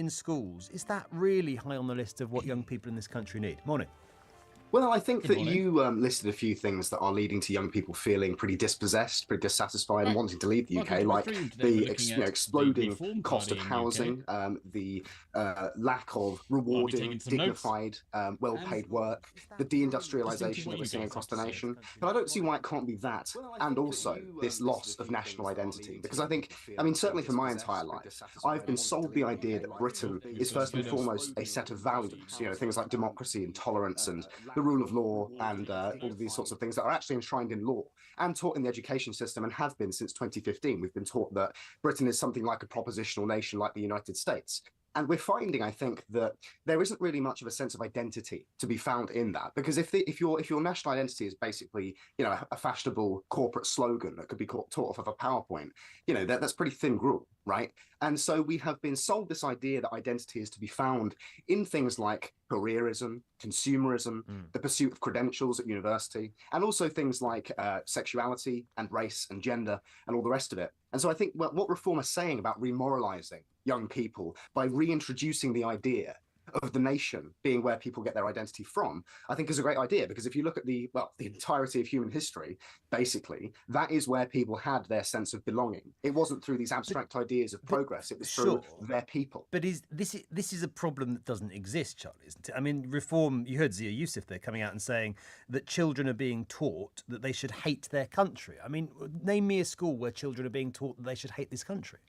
in schools, is that really high on the list of what young people in this country need? Morning. Well, I think Good that morning. you listed a few things that are leading to young people feeling pretty dispossessed, pretty dissatisfied, and Right. wanting to leave the Welcome UK, to like Retrieved. Today we're the looking at the exploding Reform cost of Party in the UK. housing, the lack of I'll be taking rewarding, some notes. dignified, well-paid work, the Just thinking deindustrialization what that we're you seeing guys across have the to say. nation. But I don't see why it can't be that, and also this loss of national identity. Because I think, I mean, certainly for my entire life, I've been sold the idea that Britain is first and foremost a set of values, things like democracy and tolerance and the rule of law and all of these sorts of things that are actually enshrined in law and taught in the education system and have been since 2015. We've been taught that Britain is something like a propositional nation like the United States. And we're finding, I think, that there isn't really much of a sense of identity to be found in that, because if your national identity is basically, a fashionable corporate slogan that could be taught off of a PowerPoint, that's pretty thin gruel, right? And so we have been sold this idea that identity is to be found in things like careerism, consumerism, the pursuit of credentials at university, and also things like sexuality and race and gender and all the rest of it. And so I think what Reform are saying about remoralizing young people by reintroducing the idea of the nation being where people get their identity from, I think is a great idea, because if you look at the entirety of human history, basically, that is where people had their sense of belonging. It wasn't through these abstract ideas of progress, it was through their people. But this is a problem that doesn't exist, Charlie, isn't it? I mean, Reform, you heard Zia Youssef there coming out and saying that children are being taught that they should hate their country. I mean, name me a school where children are being taught that they should hate this country.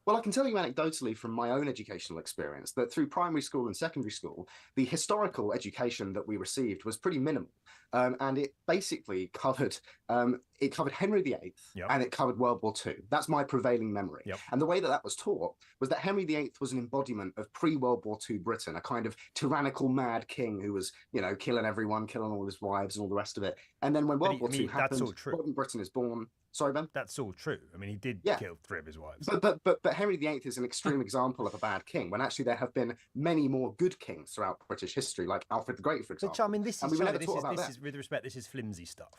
Well, I can tell you anecdotally from my own educational experience that through primary school and secondary school, the historical education that we received was pretty minimal. And it basically covered Henry VIII and it covered World War II. That's my prevailing memory. And the way that was taught was that Henry VIII was an embodiment of pre-World War II Britain, a kind of tyrannical mad king who was, killing everyone, killing all his wives and all the rest of it. And then when World War II happened, modern Britain is born. Sorry, Ben? That's all true. I mean, he did kill 3 of his wives. But Henry VIII is an extreme example of a bad king, when actually there have been many more good kings throughout British history, like Alfred the Great, for example. But I mean, this is with respect, this is flimsy stuff.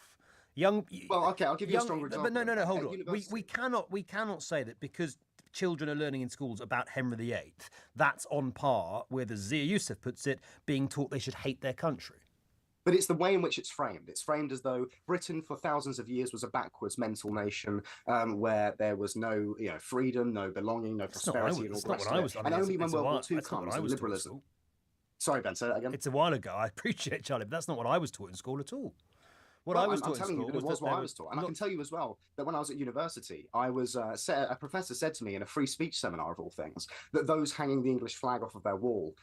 Well, okay, I'll give you a stronger example. But no, hold on. We cannot say that because children are learning in schools about Henry VIII, that's on par with, as Zia Youssef puts it, being taught they should hate their country. But it's the way in which it's framed. It's framed as though Britain for thousands of years was a backwards mental nation where there was no freedom, no belonging, no prosperity, and all the rest of it. And only when World War II comes and liberalism. Sorry, Ben, say that again. It's a while ago. I appreciate it, Charlie, but that's not what I was taught in school at all. I'm telling you that it was what I was taught. And I can tell you as well that when I was at university, I was a professor said to me in a free speech seminar of all things that those hanging the English flag off of their wall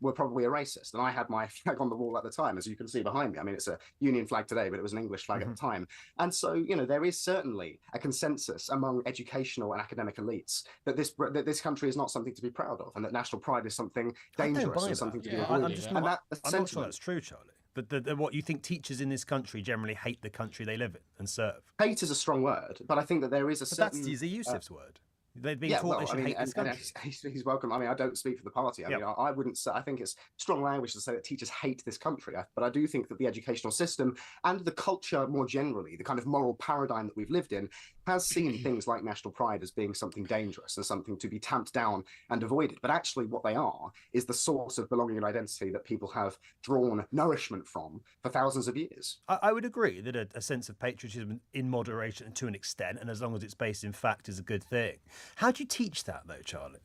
were probably a racist. And I had my flag on the wall at the time, as you can see behind me. I mean, it's a Union flag today, but it was an English flag at the time. And so, there is certainly a consensus among educational and academic elites that this country is not something to be proud of, and that national pride is something dangerous and something to be avoided. I'm not sure that's true, Charlie. But what you think teachers in this country generally hate the country they live in and serve? Hate is a strong word, but I think that there is a certain... That's Zia Youssef's word. They've been taught they should hate this country. He's welcome. I mean, I don't speak for the party. I mean, I wouldn't say, I think it's strong language to say that teachers hate this country. But I do think that the educational system and the culture more generally, the kind of moral paradigm that we've lived in, has seen things like national pride as being something dangerous and something to be tamped down and avoided. But actually what they are is the source of belonging and identity that people have drawn nourishment from for thousands of years. I would agree that a sense of patriotism in moderation to an extent, and as long as it's based in fact, is a good thing. How do you teach that, though, Charlie?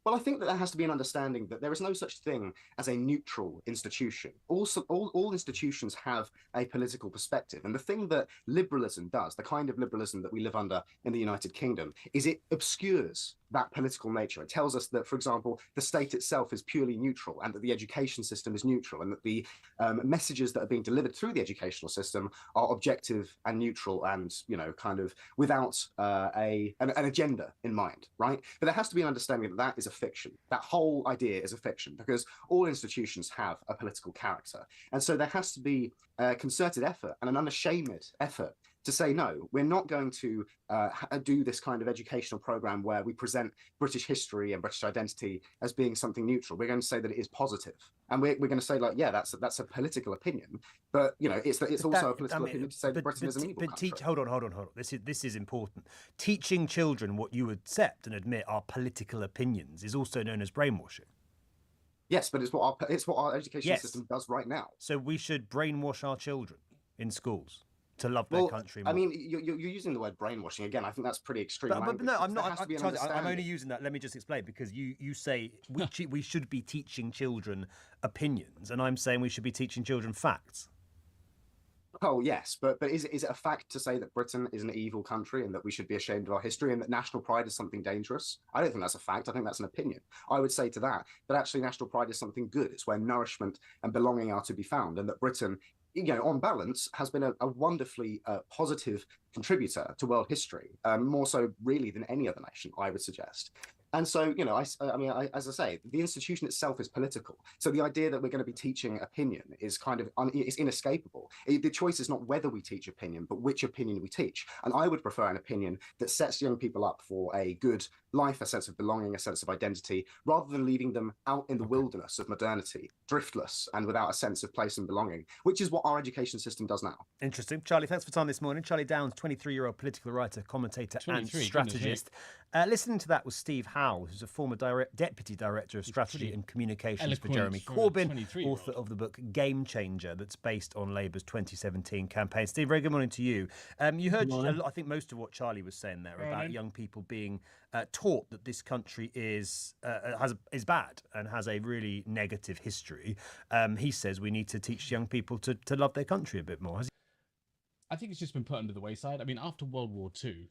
Well, I think that there has to be an understanding that there is no such thing as a neutral institution. Also, all institutions have a political perspective. And the thing that liberalism does, the kind of liberalism that we live under in the United Kingdom, is it obscures that political nature. It tells us that, for example, the state itself is purely neutral and that the education system is neutral and that the messages that are being delivered through the educational system are objective and neutral and, kind of without an agenda in mind, right? But there has to be an understanding that that is a fiction. That whole idea is a fiction because all institutions have a political character. And so there has to be a concerted effort and an unashamed effort to say, no, we're not going to do this kind of educational program where we present British history and British identity as being something neutral. We're going to say that it is positive, and we're going to say, like, yeah, that's a political opinion, but it's also a political opinion to say that Britain is an evil country. Hold on. This is important. Teaching children what you accept and admit are political opinions is also known as brainwashing. Yes, but it's what our education system does right now. So we should brainwash our children in schools to love their country more. I mean, you're using the word brainwashing again. I think that's pretty extreme language. But no, I'm not. I'm only using that. Let me just explain, because you say we should be teaching children opinions, and I'm saying we should be teaching children facts. Oh, yes, but is it a fact to say that Britain is an evil country and that we should be ashamed of our history and that national pride is something dangerous? I don't think that's a fact. I think that's an opinion. I would say to that actually national pride is something good. It's where nourishment and belonging are to be found, and that Britain, on balance, has been a wonderfully positive contributor to world history, more so really than any other nation, I would suggest. And so, as I say, the institution itself is political. So the idea that we're going to be teaching opinion is kind of it's inescapable. The choice is not whether we teach opinion, but which opinion we teach. And I would prefer an opinion that sets young people up for a good life, a sense of belonging, a sense of identity, rather than leaving them out in the wilderness of modernity, driftless and without a sense of place and belonging, which is what our education system does now. Interesting. Charlie, thanks for time this morning. Charlie Downs, 23-year-old political writer, commentator and strategist. Listening to that was Steve Howell, who's a former Deputy Director of Strategy and Communications for Jeremy Corbyn, author of the book Game Changer, that's based on Labour's 2017 campaign. Steve, very good morning to you. You heard, I think, most of what Charlie was saying there about young people being taught that this country is bad and has a really negative history. He says we need to teach young people to love their country a bit more. I think it's just been put under the wayside. I mean, after World War II,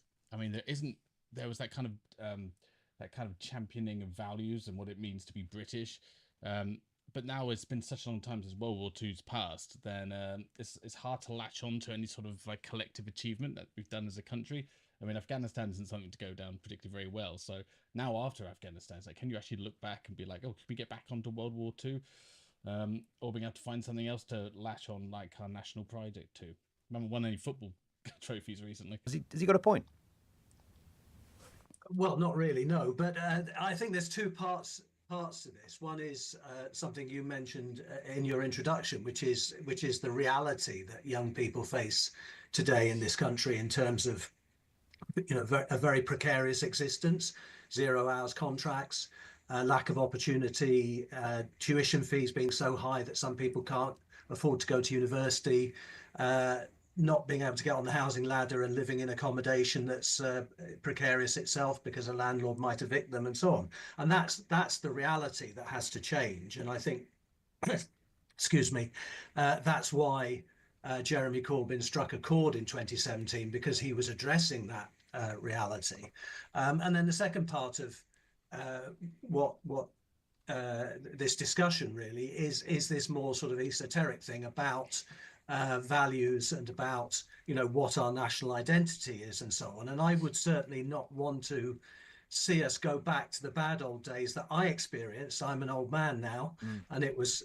there was that kind of championing of values and what it means to be British. But now it's been such a long time since World War II's passed, then it's hard to latch on to any sort of like collective achievement that we've done as a country. I mean, Afghanistan isn't something to go down particularly very well. So now after Afghanistan, it's like, can you actually look back and be like, oh, can we get back onto World War II? Or being able to find something else to latch on, like our national pride to. Remember, won any football trophies recently? Has he got a point? Well, not really, no. But I think there's two parts to this. One is something you mentioned in your introduction, which is the reality that young people face today in this country in terms of a very precarious existence, 0 hours contracts, lack of opportunity, tuition fees being so high that some people can't afford to go to university, not being able to get on the housing ladder and living in accommodation that's precarious itself because a landlord might evict them and so on. And that's the reality that has to change. And I think, excuse me, that's why Jeremy Corbyn struck a chord in 2017, because he was addressing that reality. And then the second part of what this discussion really is this more sort of esoteric thing about values and about what our national identity is and so on. And I would certainly not want to see us go back to the bad old days that I experienced. I'm an old man now, and it was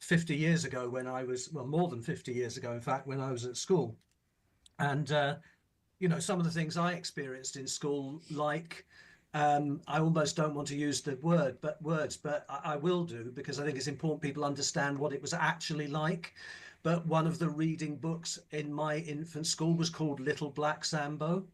50 years ago when I was, well, more than 50 years ago, in fact, when I was at school. And, some of the things I experienced in school, like, I almost don't want to use the words, but I will do, because I think it's important people understand what it was actually like. But one of the reading books in my infant school was called Little Black Sambo.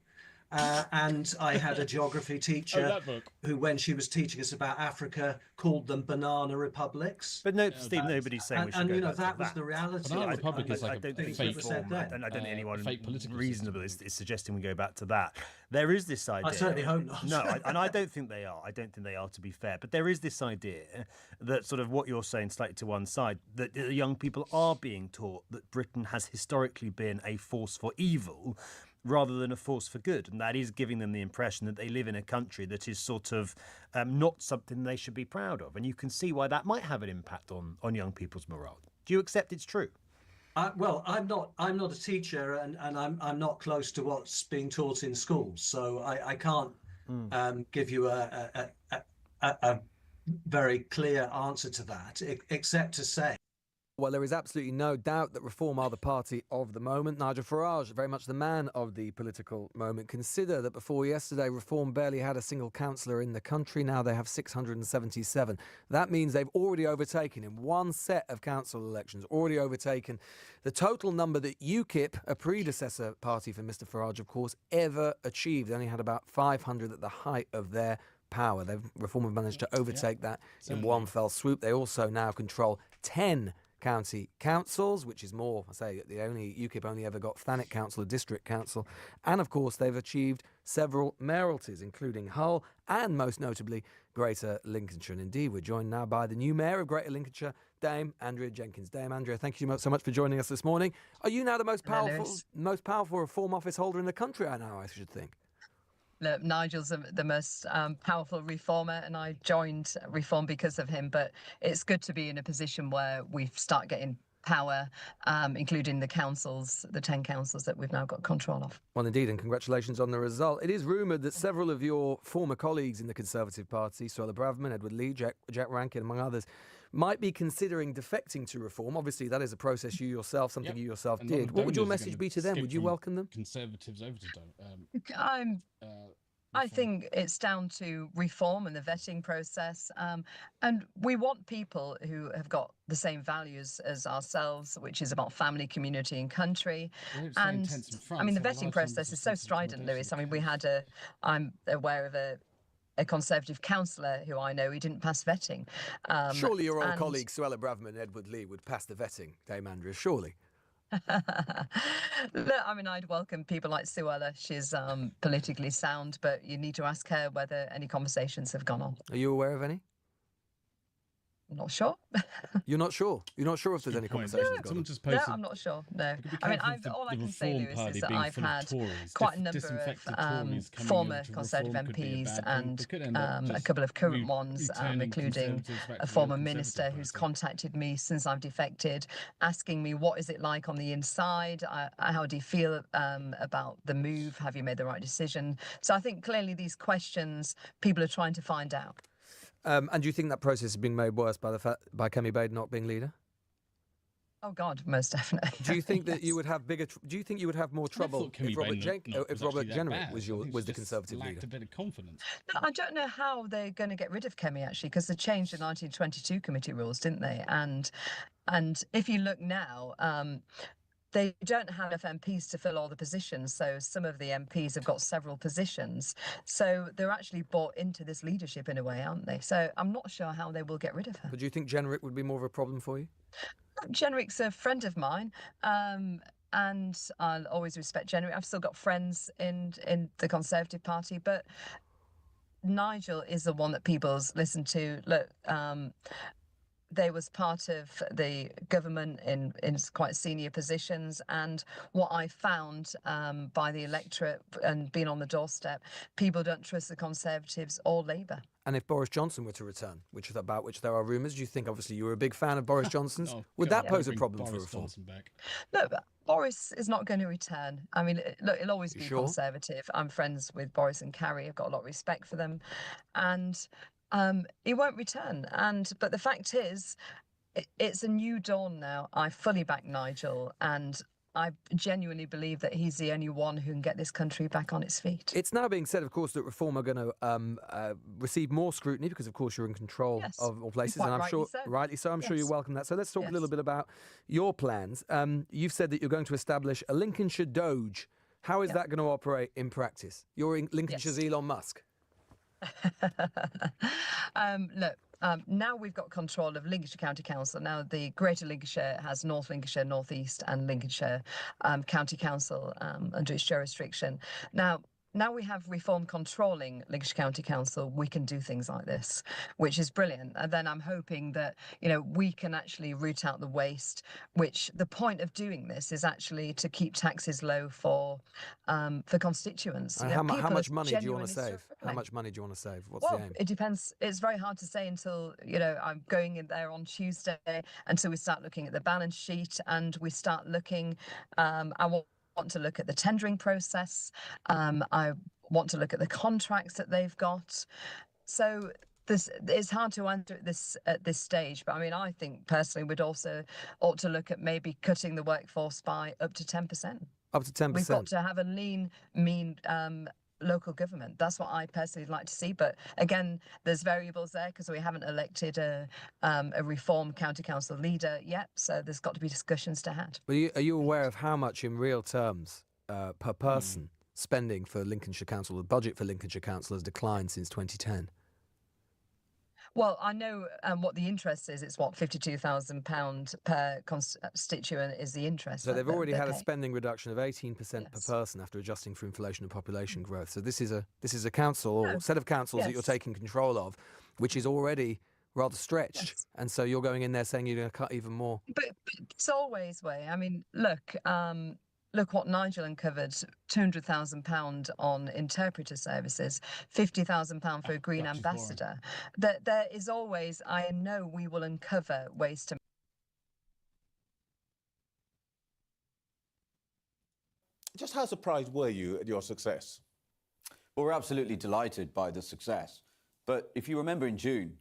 And I had a geography teacher who, when she was teaching us about Africa, called them banana republics. But no, Steve, nobody's saying we should go back that was the reality. Banana republic is like a fake form. I don't think anyone reasonable is suggesting we go back to that. There is this idea. I certainly hope not. No, and I don't think they are. I don't think they are, to be fair. But there is this idea that sort of what you're saying slightly to one side, that young people are being taught that Britain has historically been a force for evil rather than a force for good. And that is giving them the impression that they live in a country that is sort of not something they should be proud of. And you can see why that might have an impact on young people's morale. Do you accept it's true? Well, I'm not a teacher, and I'm not close to what's being taught in schools, so I can't give you a very clear answer to that, except to say Well, there is absolutely no doubt that Reform are the party of the moment. Nigel Farage, very much the man of the political moment. Consider that before yesterday, Reform barely had a single councillor in the country. Now they have 677. That means they've already overtaken, in one set of council elections, already overtaken the total number that UKIP, a predecessor party for Mr Farage, of course, ever achieved. They only had about 500 at the height of their power. Reform have managed to overtake that in one fell swoop. They also now control 10 county councils, which is more, I say, UKIP only ever got Thanet Council, a district council. And of course, they've achieved several mayoralties, including Hull and most notably Greater Lincolnshire. And indeed, we're joined now by the new mayor of Greater Lincolnshire, Dame Andrea Jenkins. Dame Andrea, thank you so much for joining us this morning. Are you now the most powerful Reform office holder in the country? I should think. Look, Nigel's the most powerful reformer, and I joined Reform because of him. But it's good to be in a position where we start getting power, including the councils, the 10 councils that we've now got control of. Well, indeed, and congratulations on the result. It is rumoured that several of your former colleagues in the Conservative Party, Suella Braverman, Edward Lee, Jack Rankin, among others, might be considering defecting to Reform. Obviously, that is a process you yourself did. What would your message be to them? Would you welcome them? Conservatives over to I think it's down to Reform and the vetting process. And we want people who have got the same values as ourselves, which is about family, community and country. And I mean, the vetting process is so strident, Lewis. I mean, I'm aware of a Conservative councillor who I know, he didn't pass vetting. Surely your old colleagues, Suella Braverman and Edward Lee, would pass the vetting, Dame Andrea, surely. Look, I mean, I'd welcome people like Suella. She's politically sound, but you need to ask her whether any conversations have gone on. Are you aware of any? I'm not sure. You're not sure? You're not sure if there's any conversations going on? No, I'm not sure. No. I mean, all I can say, Lewis, is that I've had quite a number of former Conservative MPs and a couple of current ones, including a former minister who's contacted me since I've defected, asking me what is it like on the inside? How do you feel about the move? Have you made the right decision? So I think clearly these questions people are trying to find out. And do you think that process is being made worse by Kemi Bade not being leader? Oh God, most definitely. Do you think that you would have do you think you would have more trouble if Robert Jenrick was the Conservative leader? A bit of confidence. No, I don't know how they're going to get rid of Kemi actually, because they changed the 1922 committee rules, didn't they? And if you look now, they don't have enough MPs to fill all the positions, so some of the MPs have got several positions. So they're actually bought into this leadership in a way, aren't they? So I'm not sure how they will get rid of her. But do you think Jenrick would be more of a problem for you? Jenrick's a friend of mine, and I'll always respect Jenrick. I've still got friends in the Conservative Party, but Nigel is the one that people's listen to. Look, they was part of the government in quite senior positions, and what I found by the electorate and being on the doorstep, people don't trust the Conservatives or Labour. And if Boris Johnson were to return, about which there are rumours, do you think, obviously you were a big fan of Boris Johnson's, would that pose a problem for Reform? No, but Boris is not going to return. I mean, look, he'll always be Conservative. I'm friends with Boris and Carrie. I've got a lot of respect for them, and he won't return. But the fact is, it's a new dawn now. I fully back Nigel, and I genuinely believe that he's the only one who can get this country back on its feet. It's now being said, of course, that Reform are going to receive more scrutiny because, of course, you're in control of all places, and I'm sure, rightly so, I'm sure you welcome that. So let's talk a little bit about your plans. You've said that you're going to establish a Lincolnshire Doge. How is that going to operate in practice? You're in Lincolnshire's Elon Musk. Look, now we've got control of Lincolnshire County Council. Now the Greater Lincolnshire has North Lincolnshire, North East and Lincolnshire County Council under its jurisdiction. Now we have Reform controlling Lincolnshire County Council, we can do things like this, which is brilliant. And then I'm hoping that, we can actually root out the waste, which the point of doing this is actually to keep taxes low for constituents. And how much money do you want to save? How much money do you want to save? What's the aim? It depends. It's very hard to say until, I'm going in there on Tuesday, until we start looking at the balance sheet and we start looking, I want to look at the tendering process. I want to look at the contracts that they've got. So this it's hard to answer at this stage, but I mean, I think personally we'd also ought to look at maybe cutting the workforce by up to 10%. Up to 10%. We've got to have a lean, mean local government. That's what I personally like to see. But again, there's variables there because we haven't elected a reform county council leader yet. So there's got to be discussions to have. But are you aware of how much in real terms per person spending for Lincolnshire Council, the budget for Lincolnshire Council has declined since 2010? Well, I know what the interest is. It's what, £52,000 per constituent is the interest. So they've already had a spending reduction of 18% per person after adjusting for inflation and population growth. So this is a council or set of councils that you're taking control of, which is already rather stretched. And so you're going in there saying you're going to cut even more. But it's always way. I mean, look what Nigel uncovered, £200,000 on interpreter services, £50,000 for a green ambassador. There is always, I know we will uncover ways to. Just how surprised were you at your success? Well, we're absolutely delighted by the success. But if you remember in June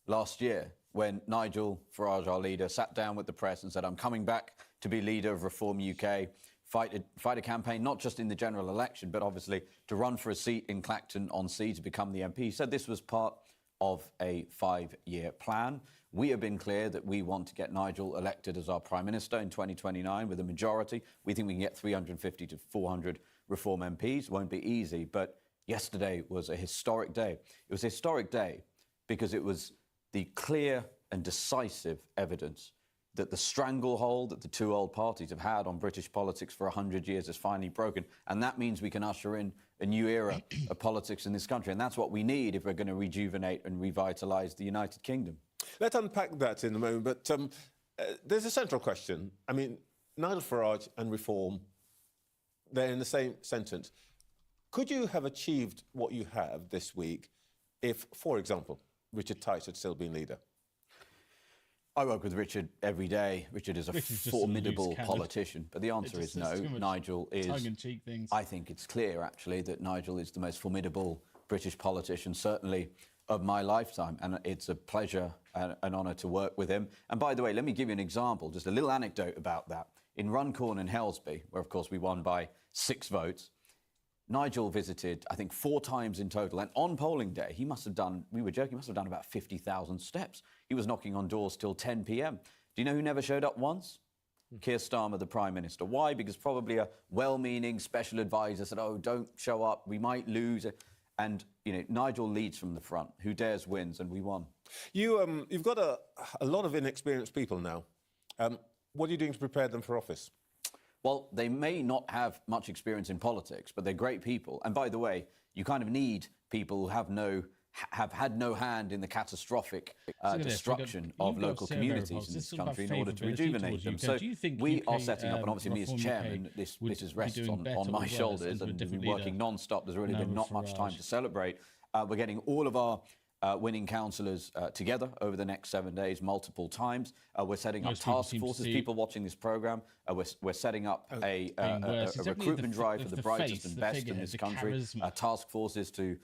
last year, when Nigel Farage, our leader, sat down with the press and said, I'm coming back to be leader of Reform UK, fight a campaign, not just in the general election, but obviously to run for a seat in Clacton-on-Sea to become the MP. He said this was part of a 5-year plan. We have been clear that we want to get Nigel elected as our Prime Minister in 2029 with a majority. We think we can get 350 to 400 Reform MPs. Won't be easy, but yesterday was a historic day. It was a historic day because it was the clear and decisive evidence that the stranglehold that the two old parties have had on British politics for 100 years is finally broken. And that means we can usher in a new era of politics in this country. And that's what we need if we're going to rejuvenate and revitalise the United Kingdom. Let's unpack that in a moment. But there's a central question. I mean, Nigel Farage and Reform, they're in the same sentence. Could you have achieved what you have this week if, for example, Richard Tice had still been leader? I work with Richard every day. Richard is a formidable politician, but the answer is no. Nigel is, tongue-in-cheek things. I think it's clear, actually, that Nigel is the most formidable British politician, certainly of my lifetime, and it's a pleasure and an honour to work with him. And by the way, let me give you an example, just a little anecdote about that. In Runcorn and Helsby, where, of course, we won by 6 votes, Nigel visited, I think, 4 times in total. And on polling day, he must have done, we were joking, he must have done about 50,000 steps. He was knocking on doors till 10 p.m. Do you know who never showed up once? Keir Starmer, the Prime Minister. Why? Because probably a well-meaning special advisor said, oh, don't show up, we might lose. And, you know, Nigel leads from the front. Who dares wins, and we won. You've got a lot of inexperienced people now. What are you doing to prepare them for office? Well, they may not have much experience in politics, but they're great people. And by the way, you kind of need people who have had no hand in the catastrophic destruction of local communities in this country in order to rejuvenate them. So we are setting up, and obviously me as chairman, this rests on my shoulders, and we've been working non-stop. There's really been not much time to celebrate. We're getting all of our winning councillors together over the next 7 days, multiple times. We're setting up task forces. People watching this programme, we're setting up a recruitment drive for the brightest and best in this country. Task forces to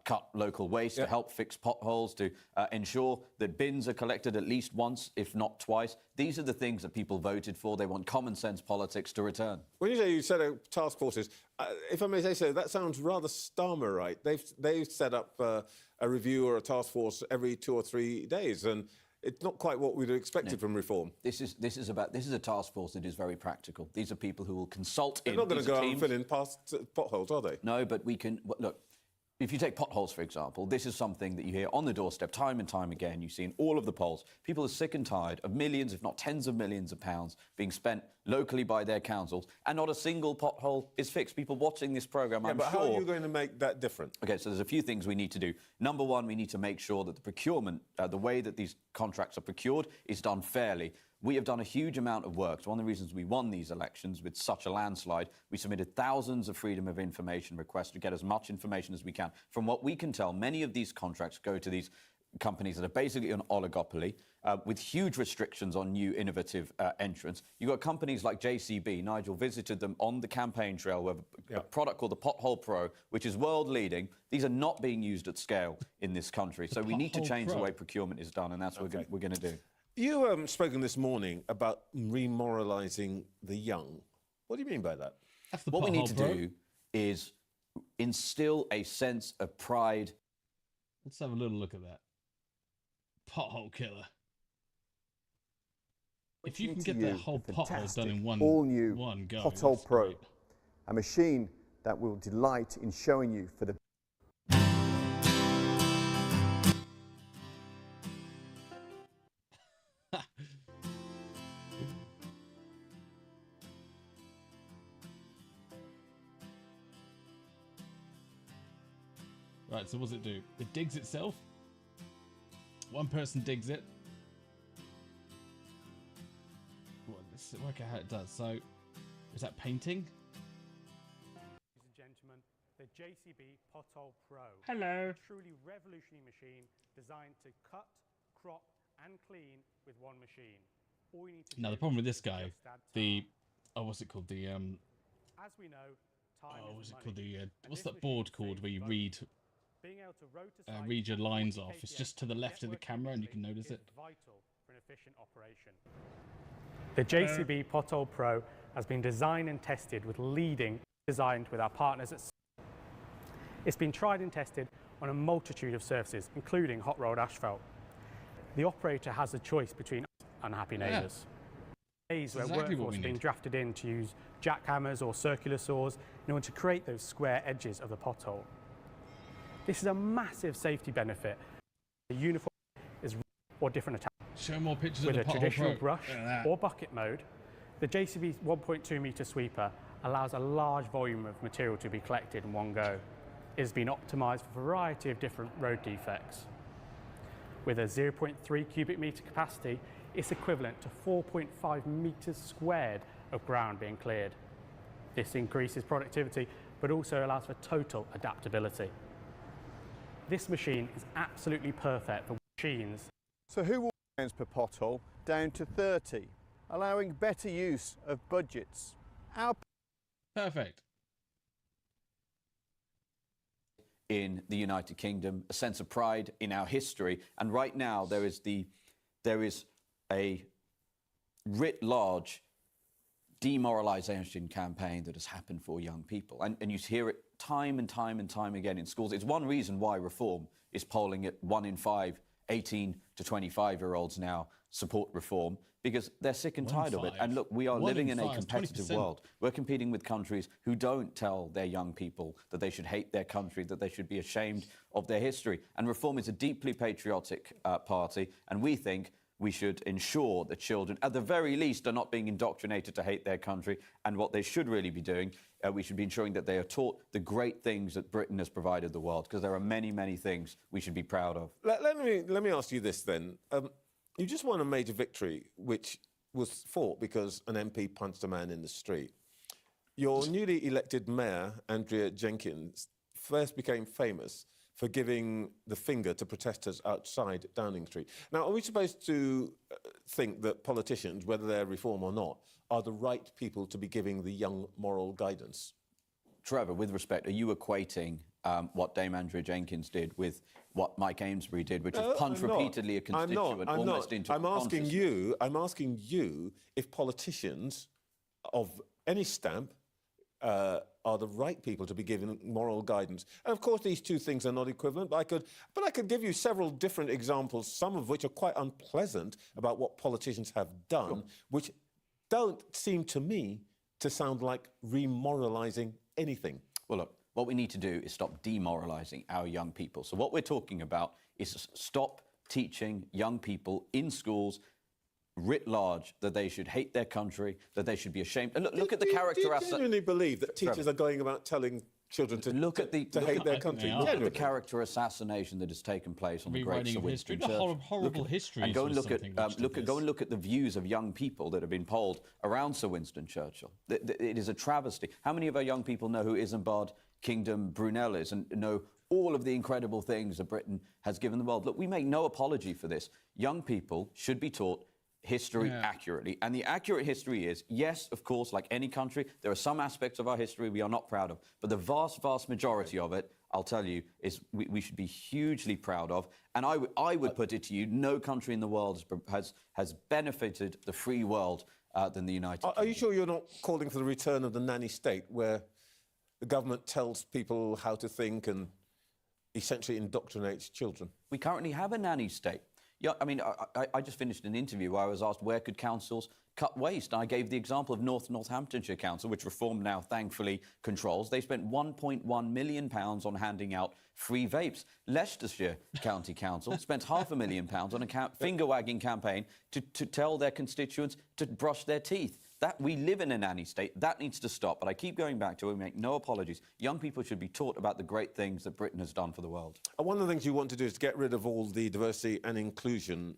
cut local waste, to help fix potholes, to ensure that bins are collected at least once, if not twice. These are the things that people voted for. They want common sense politics to return. When you say you set up task forces, if I may say so, that sounds rather Starmer-right. They've set up a review or a task force every 2 or 3 days, and it's not quite what we'd have expected from Reform. This is a task force that is very practical. These are people who will consult. They're not going to go out and fill in past potholes, are they? No, but we can look. If you take potholes, for example, this is something that you hear on the doorstep time and time again. You see in all of the polls, people are sick and tired of millions, if not tens of millions of pounds being spent locally by their councils, and not a single pothole is fixed. People watching this programme, I'm sure... but how are you going to make that different? OK, so there's a few things we need to do. Number one, we need to make sure that the procurement, the way that these contracts are procured, is done fairly. We have done a huge amount of work. It's one of the reasons we won these elections with such a landslide. We submitted thousands of freedom of information requests to get as much information as we can. From what we can tell, many of these contracts go to these companies that are basically an oligopoly with huge restrictions on new innovative entrants. You've got companies like JCB. Nigel visited them on the campaign trail with a product called the Pothole Pro, which is world leading. These are not being used at scale in this country. So we need to change the way procurement is done, and that's what we're going to do. You spoken this morning about remoralising the young. What do you mean by that? What we need to do is instill a sense of pride. Let's have a little look at that. Pothole killer. If you can get that whole pothole done in one go. Pothole Pro, a machine that will delight in showing you for the Right, so what does it do? It digs itself. One person digs it. Well, let's work out how it does. So, is that painting? Ladies and gentlemen, the JCB Pothole Pro. Hello. A truly revolutionary machine designed to cut, crop, and clean with one machine. All you need to now do the problem with this guy, is add the what's it called? The As we know, time what's is it called? money. The And what's this that board machine called saves where you money. read Being able to rotor read your size lines 40 off? It's kPa just to the left of the network camera, and you can easily notice is it. Vital for an efficient operation. The JCB Pothole Pro has been designed and tested with designed with our partners at. It's been tried and tested on a multitude of surfaces, including hot rolled asphalt. The operator has a choice between unhappy neighbours. Days where exactly what workforce we have been need. drafted in to use jackhammers or circular saws in order to create those square edges of the pothole. This is a massive safety benefit. The uniform is or different attack. Show more pictures With of a the Pothole traditional Pro. brush Look at that. or bucket mode, the JCB 1.2 metre sweeper allows a large volume of material to be collected in one go. It has been optimised for a variety of different road defects. With a 0.3 cubic metre capacity, it's equivalent to 4.5 metres squared of ground being cleared. This increases productivity, but also allows for total adaptability. This machine is absolutely perfect for machines. So who will pounds per pothole down to 30, allowing better use of budgets. Our Perfect. In the United Kingdom, a sense of pride in our history, and right now there is a writ large demoralisation campaign that has happened for young people, and you hear it time and time and time again in schools. It's one reason why Reform is polling at 1 in 5 18 to 25-year-olds now support Reform, because they're sick and tired of it. And look, we are living in a competitive world. We're competing with countries who don't tell their young people that they should hate their country, that they should be ashamed of their history. And Reform is a deeply patriotic party, and we think we should ensure that children, at the very least, are not being indoctrinated to hate their country. And what they should really be doing, we should be ensuring that they are taught the great things that Britain has provided the world, because there are many, many things we should be proud of. Let me ask you this then. You just won a major victory, which was fought because an MP punched a man in the street. Your newly elected mayor, Andrea Jenkins, first became famous for giving the finger to protesters outside Downing Street. Now, are we supposed to think that politicians, whether they're Reform or not, are the right people to be giving the young moral guidance? Trevor, with respect, are you equating what Dame Andrea Jenkins did with what Mike Amesbury did, which was punch repeatedly a constituent almost into consciousness? I'm asking you if politicians of any stamp are the right people to be given moral guidance. And of course, these two things are not equivalent, but I could give you several different examples, some of which are quite unpleasant about what politicians have done, which don't seem to me to sound like remoralising anything. Well, look, what we need to do is stop demoralising our young people. So what we're talking about is stop teaching young people in schools writ large that they should hate their country, that they should be ashamed. And look at the character. Do you genuinely believe that teachers are going about telling children to Look at the hate their country. they are. Look at the Generally. character assassination that has taken place on the Great Rewriting Sir of history. Winston The Churchill. horrible history. And go and look at something go and look at the views of young people that have been polled around Sir Winston Churchill. It is a travesty. How many of our young people know who Isambard Kingdom Brunel is and know all of the incredible things that Britain has given the world? Look, we make no apology for this. Young people should be taught history accurately. And the accurate history is, yes, of course, like any country, there are some aspects of our history we are not proud of. But the vast, vast majority of it, I'll tell you, is we should be hugely proud of. And I would put it to you, no country in the world has benefited the free world than the United Kingdom. Are you sure you're not calling for the return of the nanny state, where the government tells people how to think and essentially indoctrinates children? We currently have a nanny state. Yeah, I mean, I just finished an interview where I was asked where could councils cut waste. And I gave the example of Northamptonshire Council, which Reform now thankfully controls. They spent £1.1 million on handing out free vapes. Leicestershire County Council spent £500,000 on a finger-wagging campaign to tell their constituents to brush their teeth. That we live in a nanny state. That needs to stop. But I keep going back to it. We make no apologies. Young people should be taught about the great things that Britain has done for the world. One of the things you want to do is to get rid of all the diversity and inclusion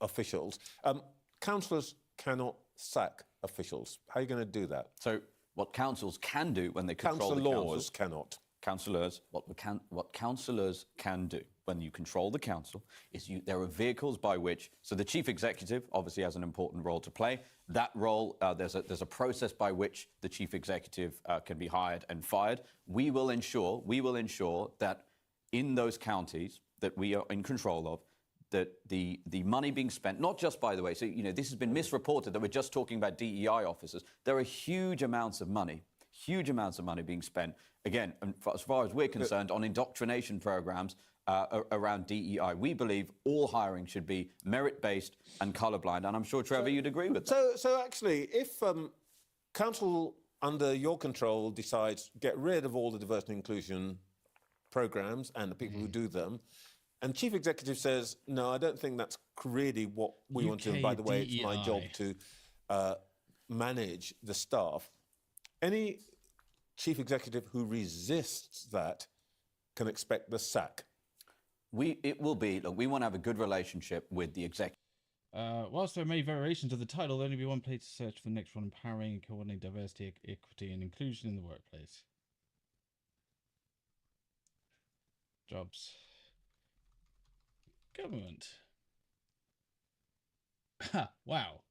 officials. Councillors cannot sack officials. How are you going to do that? So what councils can do when they control the Councillors council... cannot. Councillors, what councillors can do when you control the council is there are vehicles by which, so the chief executive obviously has an important role to play. That role, there's a process by which the chief executive can be hired and fired. We will ensure that in those counties that we are in control of, that the money being spent, not just, by the way, so, you know, this has been misreported that we're just talking about DEI officers. There are huge amounts of money being spent, again, as far as we're concerned, on indoctrination programs around DEI. We believe all hiring should be merit-based and colourblind, and I'm sure, Trevor, you'd agree with that. So actually, if council under your control decides get rid of all the diversity and inclusion programs and the people who do them, and chief executive says, no, I don't think that's really what we want to do. By the way, it's my job to manage the staff. Any chief executive who resists that can expect the sack. It will be, look, we want to have a good relationship with the executive. Whilst there may be variations of the title, there'll only be one place to search for the next one: empowering and coordinating diversity, equity and inclusion in the workplace. Jobs. Government. Wow.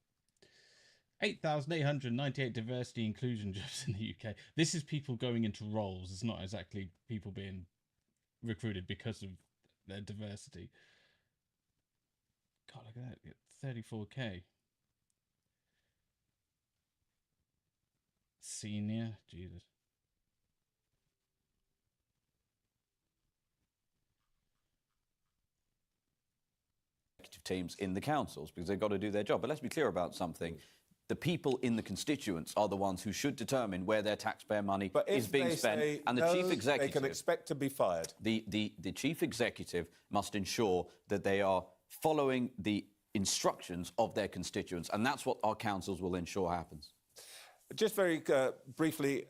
8,898 diversity inclusion jobs in the UK. This is people going into roles. It's not exactly people being recruited because of their diversity. God, look at that. 34k. Senior. Jesus. Teams in the councils because they've got to do their job. But let's be clear about something. The people in the constituents are the ones who should determine where their taxpayer money is being spent. And the chief executive... They can expect to be fired. The chief executive must ensure that they are following the instructions of their constituents. And that's what our councils will ensure happens. Just very briefly,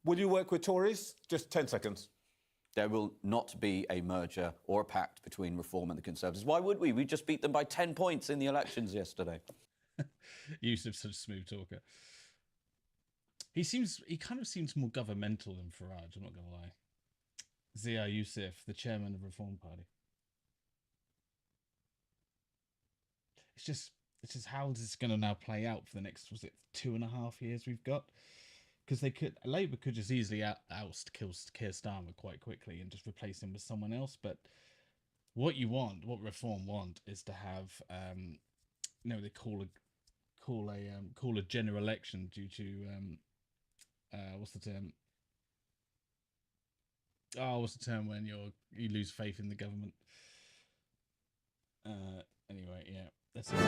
will you work with Tories? Just 10 seconds. There will not be a merger or a pact between Reform and the Conservatives. Why would we? We just beat them by 10 points in the elections yesterday. Yusuf, such a smooth talker. He kind of seems more governmental than Farage, I'm not going to lie. Zia Yusuf, the chairman of Reform Party. It's just how is this going to now play out for the next, was it 2.5 years we've got? Because Labour could just easily oust Keir Starmer quite quickly and just replace him with someone else. But what Reform want, is to have, they call a general election due to what's the term? What's the term when you lose faith in the government? Anyway, yeah, that's it.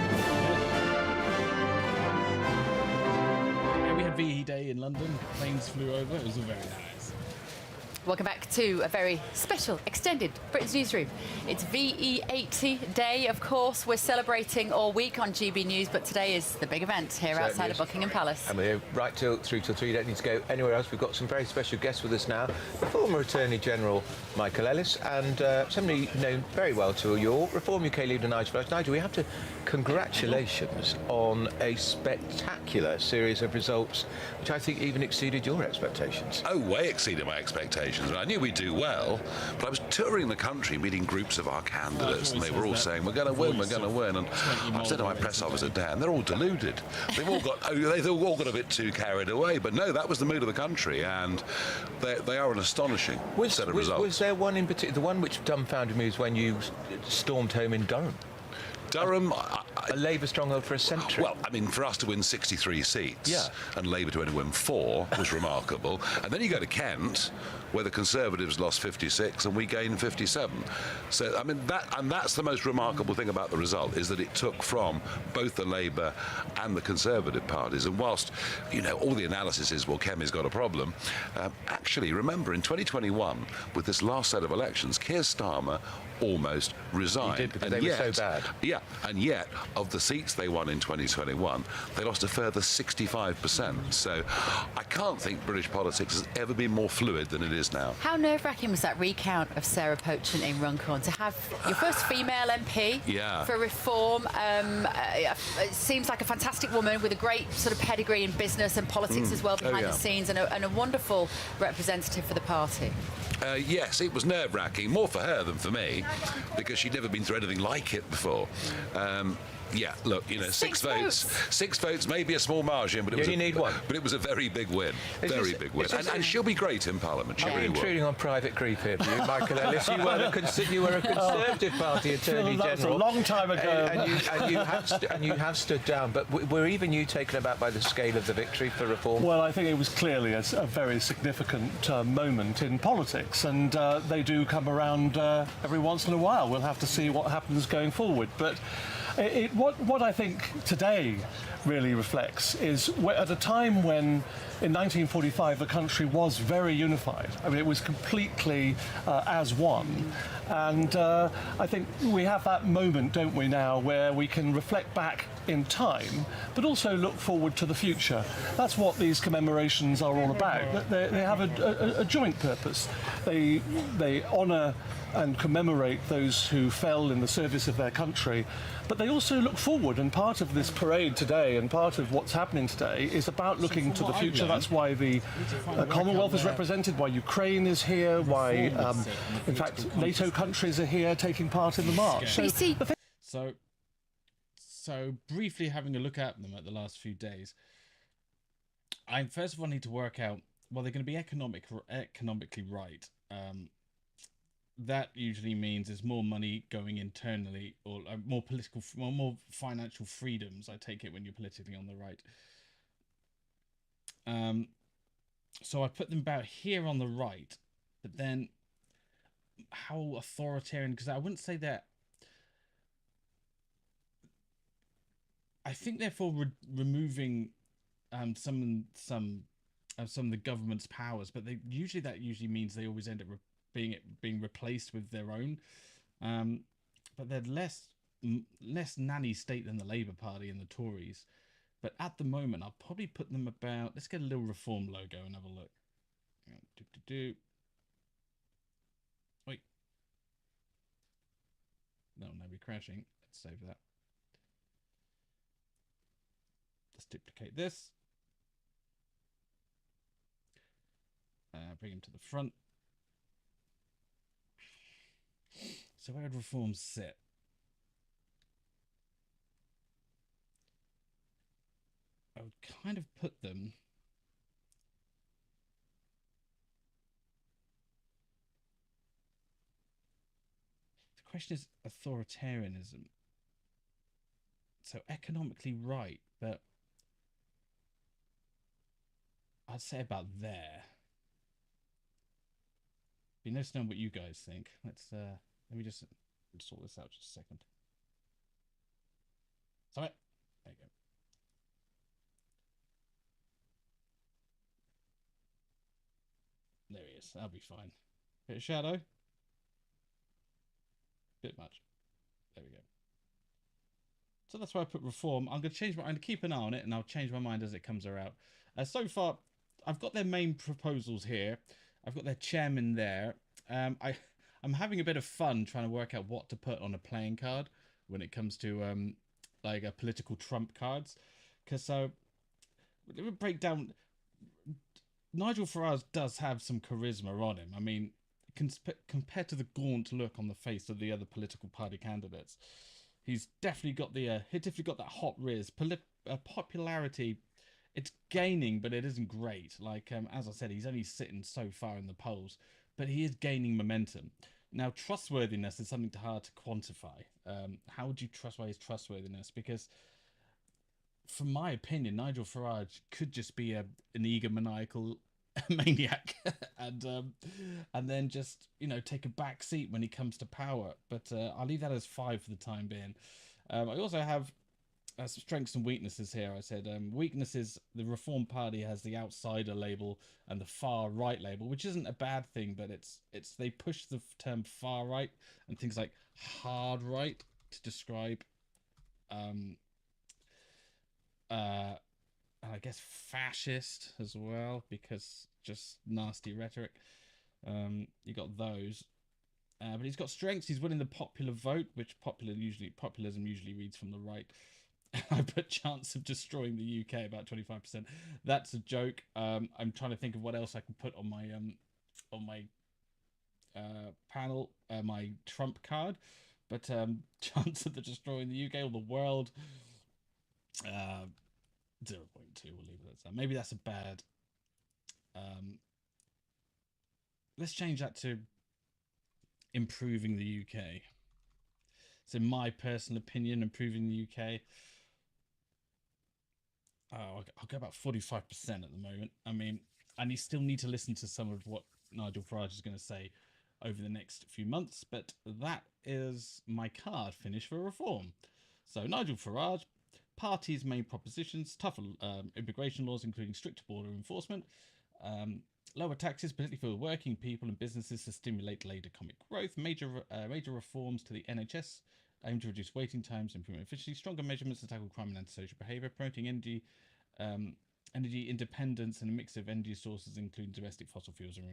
We had VE Day in London. Planes flew over. It was all very nice. Welcome back to a very special, extended Britain's Newsroom. It's VE80 Day, of course. We're celebrating all week on GB News, but today is the big event here outside of Buckingham Palace. And we're here right through till 3. You don't need to go anywhere else. We've got some very special guests with us now. The former Attorney General Michael Ellis and somebody known very well to you all, Reform UK leader Nigel Farage. Nigel, we have to congratulations on a spectacular series of results, which I think even exceeded your expectations. Oh, way exceeded my expectations. I knew we'd do well, but I was touring the country meeting groups of our candidates, and they were all saying, we're going to win, we're going to win. And I've said to my press officer, Dan, they're all deluded. They've all got a bit too carried away. But no, that was the mood of the country, and they are an astonishing set of results. Was there one in particular, the one which dumbfounded me was when you stormed home in Durham? Durham, a Labour stronghold for a century. Well, I mean, for us to win 63 seats, yeah, and Labour to only win 4 was remarkable. And then you go to Kent, where the Conservatives lost 56 and we gained 57. So, I mean, that's the most remarkable thing about the result, is that it took from both the Labour and the Conservative parties. And whilst, you know, all the analysis is, well, Kemi's got a problem, actually, remember, in 2021, with this last set of elections, Keir Starmer almost resigned. He did, because they were so bad. Yeah, and yet, of the seats they won in 2021, they lost a further 65%. So I can't think British politics has ever been more fluid than it is now. How nerve-wracking was that recount of Sarah Pochant in Runcorn, to have your first female MP for Reform? It seems like a fantastic woman with a great sort of pedigree in business and politics as well behind the scenes, and a wonderful representative for the party. Yes, it was nerve-wracking, more for her than for me, because she'd never been through anything like it before. Yeah, look, you know, six votes may be a small margin, but it was a very big win, big win. And she'll be great in Parliament. She really will. Intruding on private grief here, you, Michael Ellis. You were a Conservative Party Attorney General. That was a long time ago. And you have stood down. But were even you taken aback by the scale of the victory for Reform? Well, I think it was clearly a very significant moment in politics, and they do come around every once in a while. We'll have to see what happens going forward. But what I think today really reflects is at a time when, in 1945, the country was very unified. I mean, it was completely as one. And I think we have that moment, don't we, now, where we can reflect back in time, but also look forward to the future. That's what these commemorations are all about. They have a joint purpose. They honour and commemorate those who fell in the service of their country, but they also look forward, and part of this parade today and part of what's happening today is about looking to the future. That's why the Commonwealth is represented, why Ukraine is here, why in fact NATO countries are here taking part in the march. So briefly having a look at them at the last few days, I first of all need to work out, well, they're going to be economically right. That usually means there's more money going internally, or more financial freedoms, I take it, when you're politically on the right. So I put them about here on the right, but then how authoritarian, because I wouldn't say that. I think therefore removing some of the government's powers, but that usually means they always end up being replaced with their own, but they're less nanny state than the Labour Party and the Tories. But at the moment, I'll probably put them about. Let's get a little Reform logo and have a look. Wait, no, we're crashing. Let's save that. Let's duplicate this. Bring him to the front. So where would Reform sit? I would kind of put them the question is authoritarianism. So economically right, but I'd say about there. Be nice to know what you guys think. Let me just sort this out just a second. Sorry. There you go. There he is. That'll be fine. Bit of shadow. Bit much. There we go. So that's why I put reform. I'm going to keep an eye on it, and I'll change my mind as it comes around. So far, I've got their main proposals here. I've got their chairman there. I'm having a bit of fun trying to work out what to put on a playing card when it comes to like political trump cards, because let me break down. Nigel Farage does have some charisma on him. I mean, compared to the gaunt look on the face of the other political party candidates, he's definitely got that hot riz. Popularity, it's gaining, but it isn't great. Like as I said, he's only sitting so far in the polls, but he is gaining momentum. Now, trustworthiness is something hard to quantify. How would you trustify his trustworthiness? Because, from my opinion, Nigel Farage could just be an egomaniacal maniac, and then just take a back seat when he comes to power. But I'll leave that as 5 for the time being. I also have strengths and weaknesses here. I said weaknesses: the Reform Party has the outsider label and the far right label, which isn't a bad thing, but it's they push the term far right and things like hard right to describe I guess fascist as well, because just nasty rhetoric. You got those. But he's got strengths. He's winning the popular vote, which populism usually reads from the right. I put chance of destroying the UK about 25%. That's a joke. I'm trying to think of what else I can put on my panel, my Trump card. But chance of destroying the UK or the world, 0.2. We'll leave it at that. Maybe that's a bad. Let's change that to improving the UK. So, my personal opinion, improving the UK. I'll go about 45% at the moment. I mean, and you still need to listen to some of what Nigel Farage is going to say over the next few months, but that is my card finish for reform. So, Nigel Farage, party's main propositions: tougher immigration laws, including stricter border enforcement, lower taxes, particularly for working people and businesses to stimulate labour economic growth, major reforms to the NHS, aim to reduce waiting times, improve efficiency, stronger measurements to tackle crime and antisocial behaviour, promoting energy independence and a mix of energy sources, including domestic fossil fuels and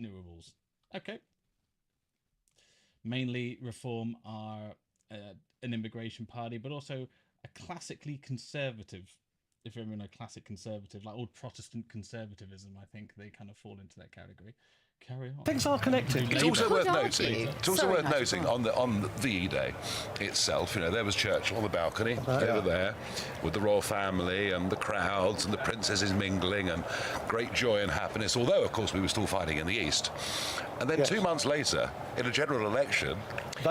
renewables. Okay. Mainly reform are an immigration party, but also a classically conservative. If you're in a classic conservative, like old Protestant conservatism, I think they kind of fall into that category. Carry on. Things are connected. It's also worth noting. It's also worth noting on the VE Day itself. There was Churchill on the balcony over there with the royal family and the crowds and the princesses mingling and great joy and happiness. Although, of course, we were still fighting in the east. And then 2 months later, in a general election,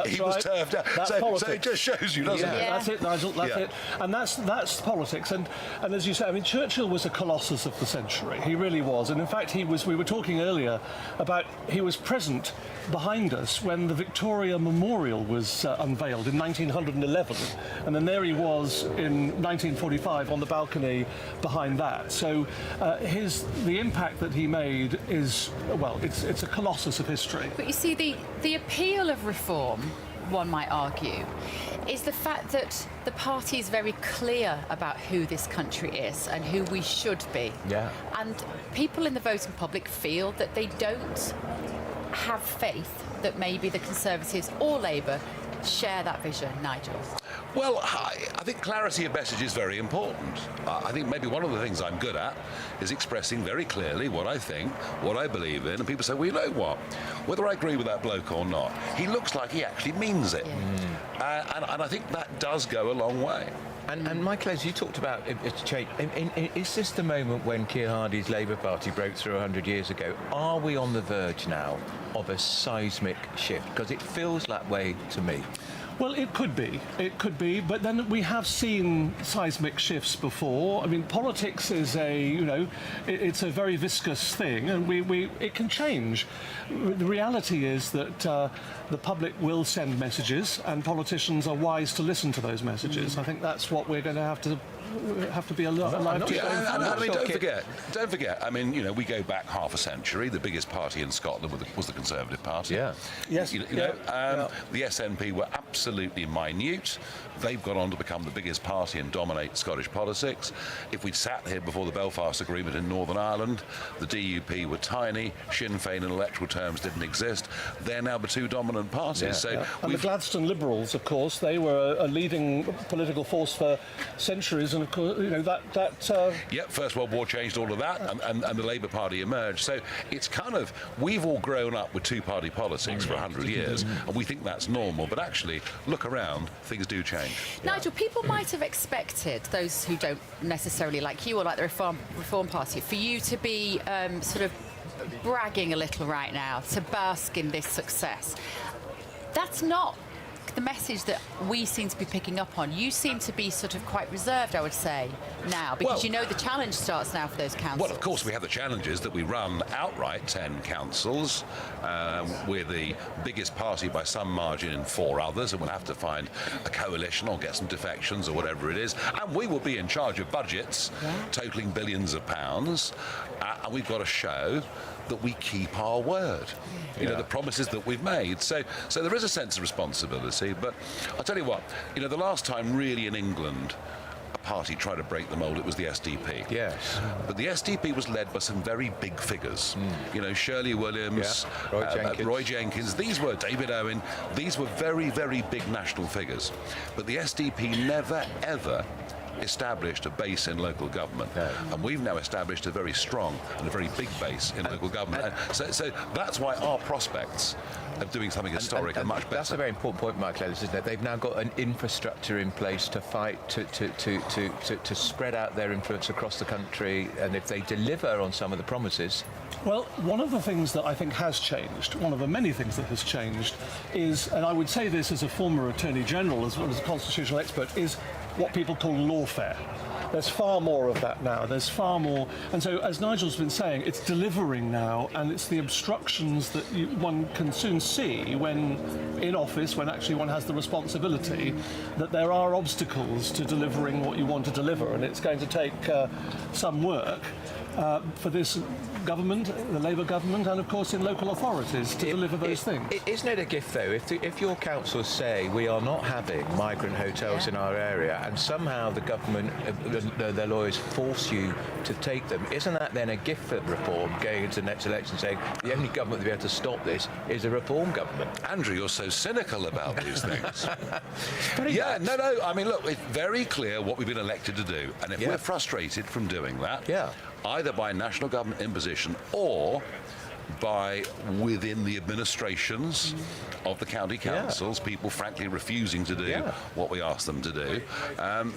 he was turfed out. So it just shows you, doesn't it? That's it, Nigel. That's it. And that's politics. And as you say, I mean, Churchill was a colossus of the century. He really was. And in fact, we were talking earlier about he was present behind us when the Victoria Memorial was unveiled in 1911. And then there he was in 1945 on the balcony behind that. So the impact that he made is, well, it's a colossus of history. But you see, the appeal of reform, one might argue, is the fact that the party is very clear about who this country is and who we should be. Yeah. And people in the voting public feel that they don't have faith that maybe the Conservatives or Labour share that vision. Nigel? Well, I think clarity of message is very important. I think maybe one of the things I'm good at is expressing very clearly what I think, what I believe in, and people say, well, you know what, whether I agree with that bloke or not, he looks like he actually means it. And I think that does go a long way. And Michael, as you talked about change, is this the moment when Keir Hardie's Labour Party broke through 100 years ago? Are we on the verge now of a seismic shift? Because it feels that way to me. Well, it could be, but then we have seen seismic shifts before. I mean, politics is it's a very viscous thing, and it can change. The reality is that the public will send messages, and politicians are wise to listen to those messages. I think that's what we're going to have to have to be alive to. I mean, don't forget. I mean, you know, we go back half a century. The biggest party in Scotland was the Conservative Party. Yeah. Yes. The SNP were absolutely minute. They've gone on to become the biggest party and dominate Scottish politics. If we'd sat here before the Belfast Agreement in Northern Ireland, the DUP were tiny. Sinn Féin in electoral terms didn't exist. They're now the two dominant parties. And the Gladstone Liberals, of course, they were a leading political force for centuries, and of course, you know that. Yep, First World War changed all of that, and the Labour Party emerged. So it's kind of, we've all grown up with two-party politics for 100 years, and we think that's normal. But actually, look around, things do change. Nigel, people might have expected, those who don't necessarily like you or like the Reform Party, for you to be sort of bragging a little right now, to bask in this success. That's not the message that we seem to be picking up on. You seem to be sort of quite reserved, I would say, now, because you know the challenge starts now for those councils. Well, of course, we have the challenges that we run outright 10 councils. We're the biggest party by some margin in 4 others, and we'll have to find a coalition or get some defections or whatever it is. And we will be in charge of budgets totaling billions of pounds, and we've got to show that we keep our word, you know, the promises that we've made. So there is a sense of responsibility, but I'll tell you what, you know, the last time really in England a party tried to break the mould, it was the SDP. Yes. But the SDP was led by some very big figures. You know, Shirley Williams, Roy Jenkins, these were David Owen, these were very, very big national figures. But the SDP never, ever established a base in local government, and we've now established a very strong and a very big base in local government. So that's why our prospects of doing something historic are much better. That's a very important point, Michael Ellis, isn't it? They've now got an infrastructure in place to fight, to spread out their influence across the country, and if they deliver on some of the promises. Well, one of the things that I think has changed, one of the many things that has changed, is, and I would say this as a former Attorney General as well as a constitutional expert, is what people call lawfare. There's far more of that now. There's far more. And so, as Nigel's been saying, it's delivering now, and it's the obstructions that one can soon see when in office, when actually one has the responsibility, that there are obstacles to delivering what you want to deliver, and it's going to take some work for this government, the Labour government, and of course in local authorities to deliver those things. Isn't it a gift, though, if your councils say we are not having migrant hotels in our area, and somehow the government, their lawyers force you to take them, isn't that then a gift for reform going into the next election, saying the only government to be able to stop this is a reform government? Andrew, you're so cynical about these things. No, I mean, look, it's very clear what we've been elected to do, and if we're frustrated from doing that, either by national government imposition or by within the administrations of the county councils, people frankly refusing to do what we ask them to do,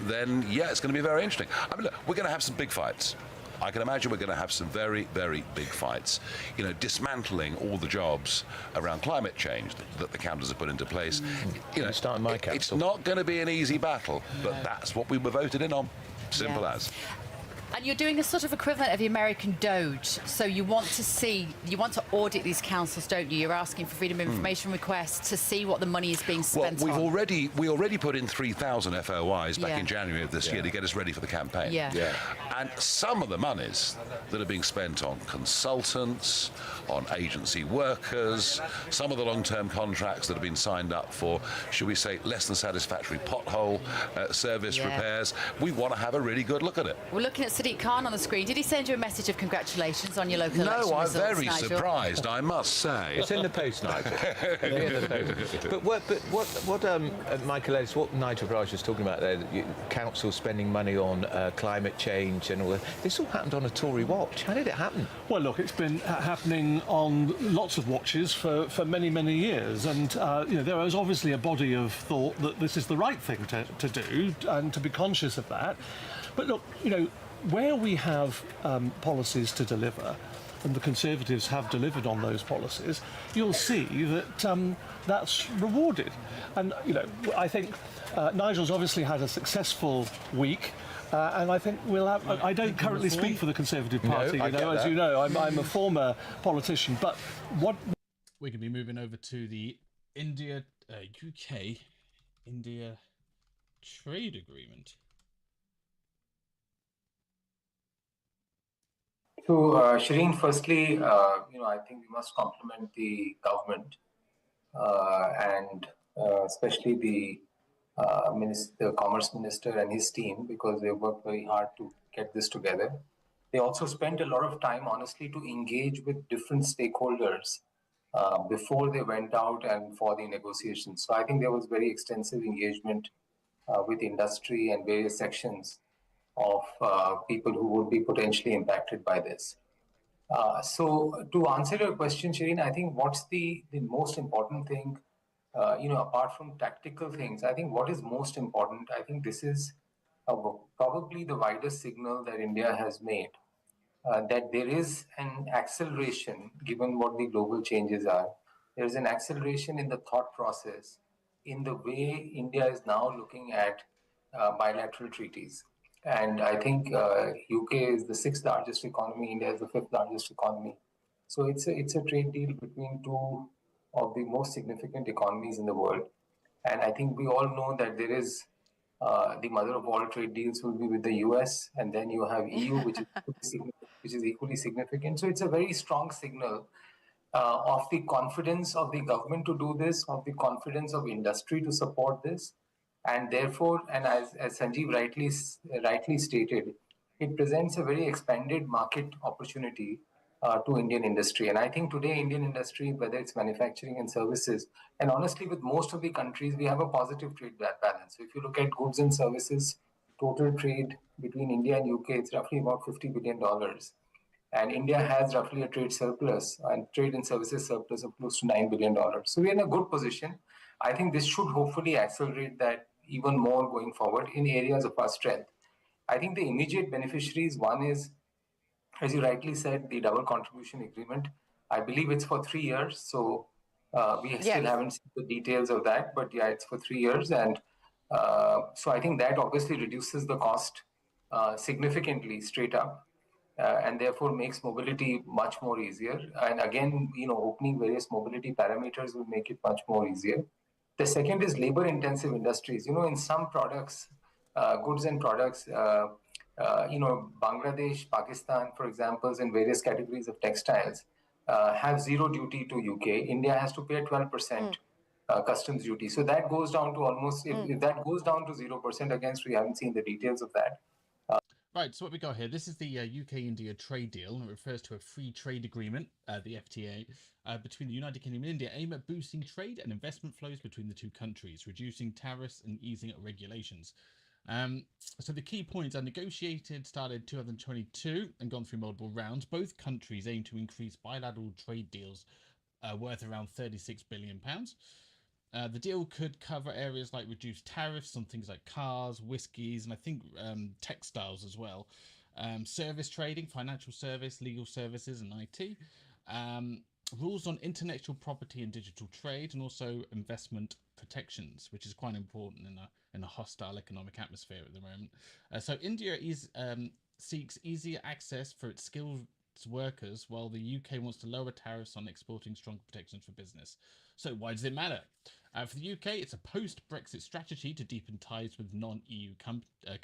then it's going to be very interesting. I mean, look, we're going to have some big fights. I can imagine we're going to have some very, very big fights. You know, dismantling all the jobs around climate change that the counties have put into place. You know, start in my council. It's not going to be an easy battle, but that's what we were voted in on. Simple as. And you're doing a sort of equivalent of the American Doge. So you want to audit these councils, don't you? You're asking for freedom of information requests to see what the money is being spent on. We already put in 3,000 FOIs back in January of this year to get us ready for the campaign. And some of the monies that are being spent on consultants, on agency workers, some of the long-term contracts that have been signed up for, should we say, less than satisfactory pothole service repairs, we want to have a really good look at it. We're looking at Sadiq Khan on the screen. Did he send you a message of congratulations on your local election results, No, I'm very Nigel? surprised, I must say. It's in the post, Nigel. But what Michael Ellis, what Nigel Farage was talking about there, council spending money on climate change and all that, this all happened on a Tory watch. How did it happen? Well, look, it's been happening on lots of watches for many, many years, and you know, there is obviously a body of thought that this is the right thing to do, and to be conscious of that. But look, you know, where we have policies to deliver, and the Conservatives have delivered on those policies, you'll see that that's rewarded. And, you know, I think Nigel's obviously had a successful week. And I think we'll have. I don't currently speak for the Conservative Party, as you know. I'm a former politician, but what we could be moving over to the UK India trade agreement. Shireen, firstly, I think we must compliment the government and especially the Commerce Minister and his team, because they worked very hard to get this together. They also spent a lot of time, honestly, to engage with different stakeholders before they went out and for the negotiations. So I think there was very extensive engagement with industry and various sections of people who would be potentially impacted by this. So to answer your question, Shireen, I think what's the most important thing, apart from tactical things, I think what is most important, I think this is probably the widest signal that India has made, that there is an acceleration, given what the global changes are. There is an acceleration in the thought process, in the way India is now looking at bilateral treaties. And I think UK is the sixth largest economy, India is the fifth largest economy. So it's a trade deal between two of the most significant economies in the world. And I think we all know that there is the mother of all trade deals will be with the US, and then you have EU, which is equally significant. So it's a very strong signal of the confidence of the government to do this, of the confidence of industry to support this. And therefore, and as Sanjeev rightly stated, it presents a very expanded market opportunity to Indian industry. And I think today, Indian industry, whether it's manufacturing and services, and honestly, with most of the countries, we have a positive trade balance. So if you look at goods and services, total trade between India and UK, it's roughly about $50 billion. And India has roughly a trade surplus and trade and services surplus of close to $9 billion. So we're in a good position. I think this should hopefully accelerate that even more going forward in areas of our strength. I think the immediate beneficiaries, one is, as you rightly said, the double contribution agreement. I believe it's for 3 years. So we still haven't seen the details of that, but yeah, it's for 3 years. And so I think that obviously reduces the cost significantly straight up. And therefore makes mobility much more easier. And again, opening various mobility parameters will make it much more easier. The second is labor-intensive industries. In some products, goods and products, Bangladesh, Pakistan, for example, in various categories of textiles, have zero duty to UK. India has to pay a 12% customs duty. So that goes down to almost, if that goes down to 0% against, we haven't seen the details of that. Right, so what we got here, this is the UK-India trade deal, and it refers to a free trade agreement, the FTA, between the United Kingdom and India, aimed at boosting trade and investment flows between the two countries, reducing tariffs and easing regulations. So the key points are negotiated, started 2022 and gone through multiple rounds. Both countries aim to increase bilateral trade deals worth around £36 billion. The deal could cover areas like reduced tariffs on things like cars, whiskies, and I think textiles as well. Service trading, financial service, legal services, and IT. Rules on intellectual property and digital trade, and also investment protections, which is quite important in a hostile economic atmosphere at the moment. So India seeks easier access for its skilled workers, while the UK wants to lower tariffs on exporting stronger protections for business. So why does it matter? For the UK, it's a post-Brexit strategy to deepen ties with non-EU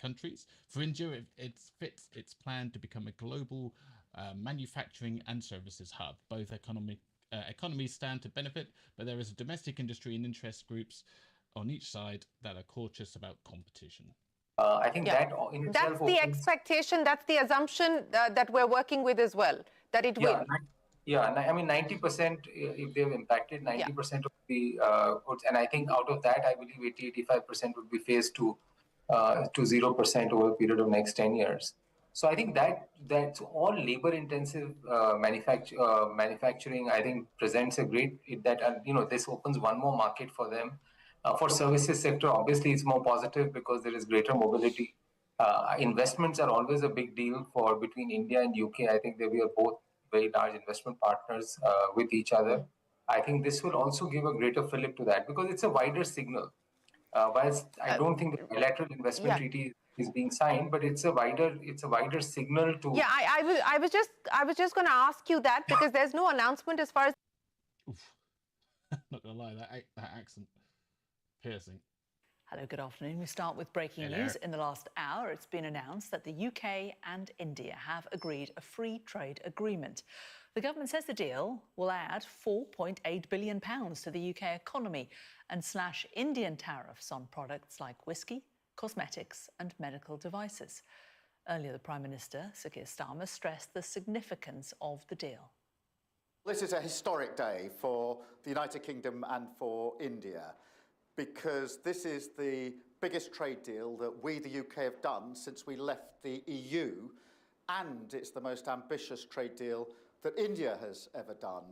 countries. For India, it fits its plan to become a global manufacturing and services hub. Both economies stand to benefit, but there is a domestic industry and interest groups on each side that are cautious about competition. I think that in itself that's the expectation, that's the assumption that we're working with as well, that it will. Yeah, I mean 90% if they've impacted 90% of the goods, and I think out of that, I believe 80-85% would be phased to 0% over a period of next 10 years. So I think that's all labor-intensive manufacturing. I think presents a great this opens one more market for them. For services sector, obviously it's more positive because there is greater mobility. Investments are always a big deal between India and UK. I think we are both very large investment partners with each other. I think this will also give a greater fillip to that because it's a wider signal. Whilst I don't think the bilateral investment treaty is being signed, but it's a wider signal to. Yeah, I was just going to ask you that because there's no announcement as far as. Oof. Not gonna lie, that accent piercing. Hello, good afternoon. We start with breaking news. In the last hour, it's been announced that the UK and India have agreed a free trade agreement. The government says the deal will add £4.8 billion to the UK economy and slash Indian tariffs on products like whisky, cosmetics and medical devices. Earlier, the Prime Minister, Sir Keir Starmer, stressed the significance of the deal. This is a historic day for the United Kingdom and for India, because this is the biggest trade deal that we, the UK, have done since we left the EU, and it's the most ambitious trade deal that India has ever done.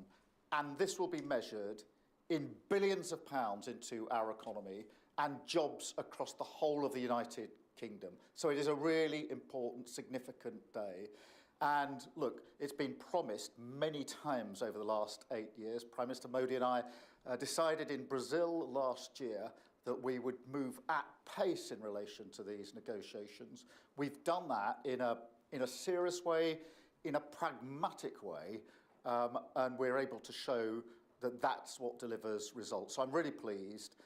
And this will be measured in billions of pounds into our economy and jobs across the whole of the United Kingdom. So it is a really important, significant day. And look, it's been promised many times over the last 8 years. Prime Minister Modi and I decided in Brazil last year that we would move at pace in relation to these negotiations. We've done that in a serious way, in a pragmatic way, and we're able to show that that's what delivers results. So I'm really pleased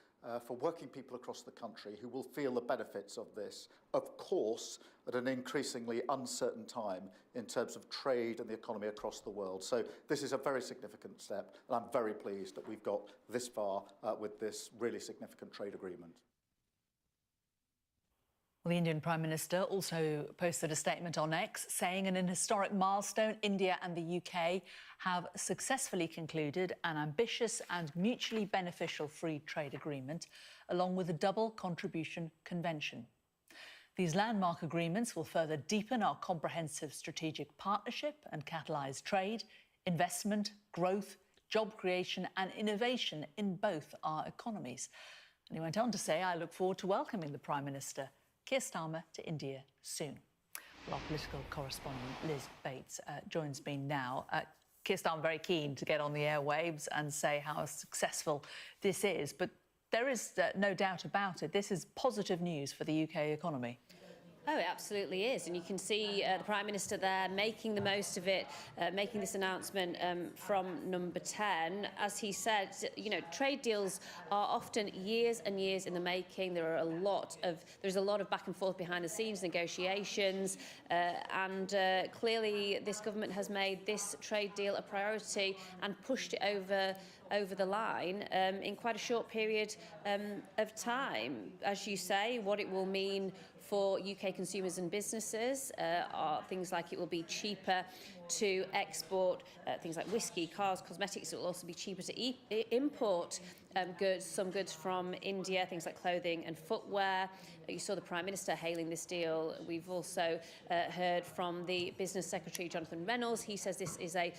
for working people across the country who will feel the benefits of this, of course, at an increasingly uncertain time in terms of trade and the economy across the world. So this is a very significant step, and I'm very pleased that we've got this far with this really significant trade agreement. Well, the Indian Prime Minister also posted a statement on X saying in an historic milestone, India and the UK have successfully concluded an ambitious and mutually beneficial free trade agreement, along with a double contribution convention. These landmark agreements will further deepen our comprehensive strategic partnership and catalyse trade, investment, growth, job creation and innovation in both our economies. And he went on to say, I look forward to welcoming the Prime Minister Keir Starmer to India soon. Well, our political correspondent Liz Bates joins me now. Keir Starmer very keen to get on the airwaves and say how successful this is, but there is no doubt about it. This is positive news for the UK economy. Oh, it absolutely is. And you can see the Prime Minister there making the most of it, making this announcement from number 10. As he said, you know, trade deals are often years and years in the making. There's a lot of back and forth behind the scenes, negotiations, and clearly this government has made this trade deal a priority and pushed it over the line in quite a short period of time. As you say, what it will mean for UK consumers and businesses are things like it will be cheaper to export things like whisky, cars, cosmetics. It will also be cheaper to import some goods from India, things like clothing and footwear. You saw the Prime Minister hailing this deal. We've also heard from the Business Secretary, Jonathan Reynolds. He says this is a